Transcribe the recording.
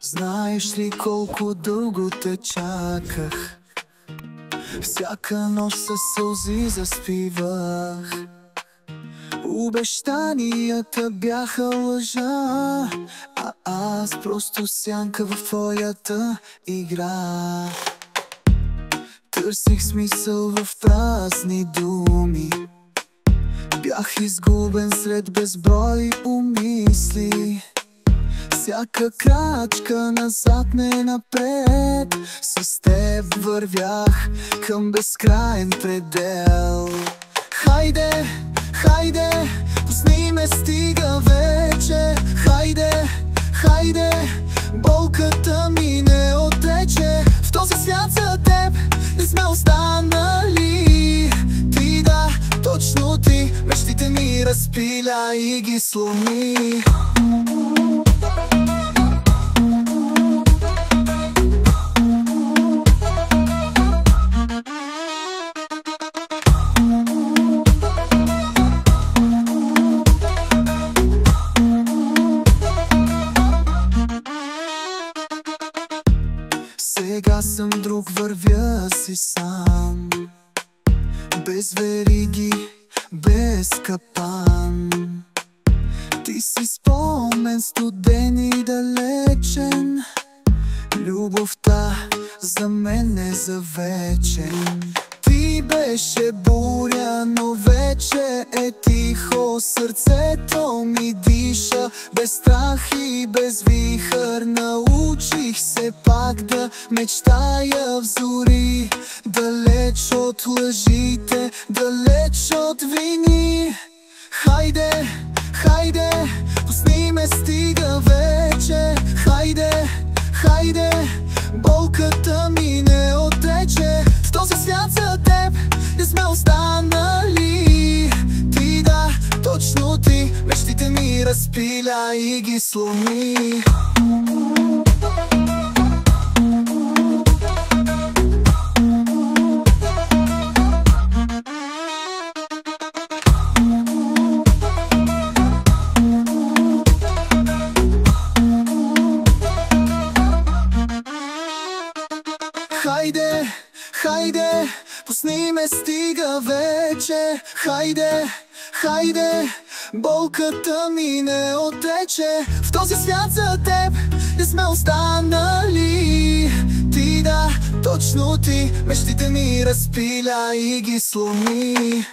Знаеш ли колко дълго те чаках? Всяка нощ със сълзи заспивах. Обещанията бяха лъжа, а аз просто сянка в твоята игра. Търсих смисъл в празни думи, бях изгубен сред безброй умисли. Всяка крачка назад, не напред, с теб вървях към безкраен предел. Хайде, хайде, пусни ме, стига вече. Хайде, хайде, болката ми не отрече. В този свят за теб не сме останали. Ти, да, точно ти, мечтите ми разпиля и ги сломи. Сега съм друг, вървя си сам, без вериги, без капан. Ти си спомен студен и далечен, любовта за мен е за вечен. Ти беше буря, но вече е тихо. Сърцето ми диша без страх и без вихър. Научих се пак да мечтая в зори, далеч от лъжите, далеч от вини. Хайде, хайде, пусни ме, стига вече. Хайде, хайде, болката ми не отрече. В този свят за теб не сме останали. Ти, да, точно ти, мечтите ми разпиля и ги сломи. Хайде, хайде, пусни ме, стига вече. Хайде, хайде, болката ми не отрече. В този свят за теб не сме останали. Ти, да, точно ти, мечтите ми разпиля и ги сломи.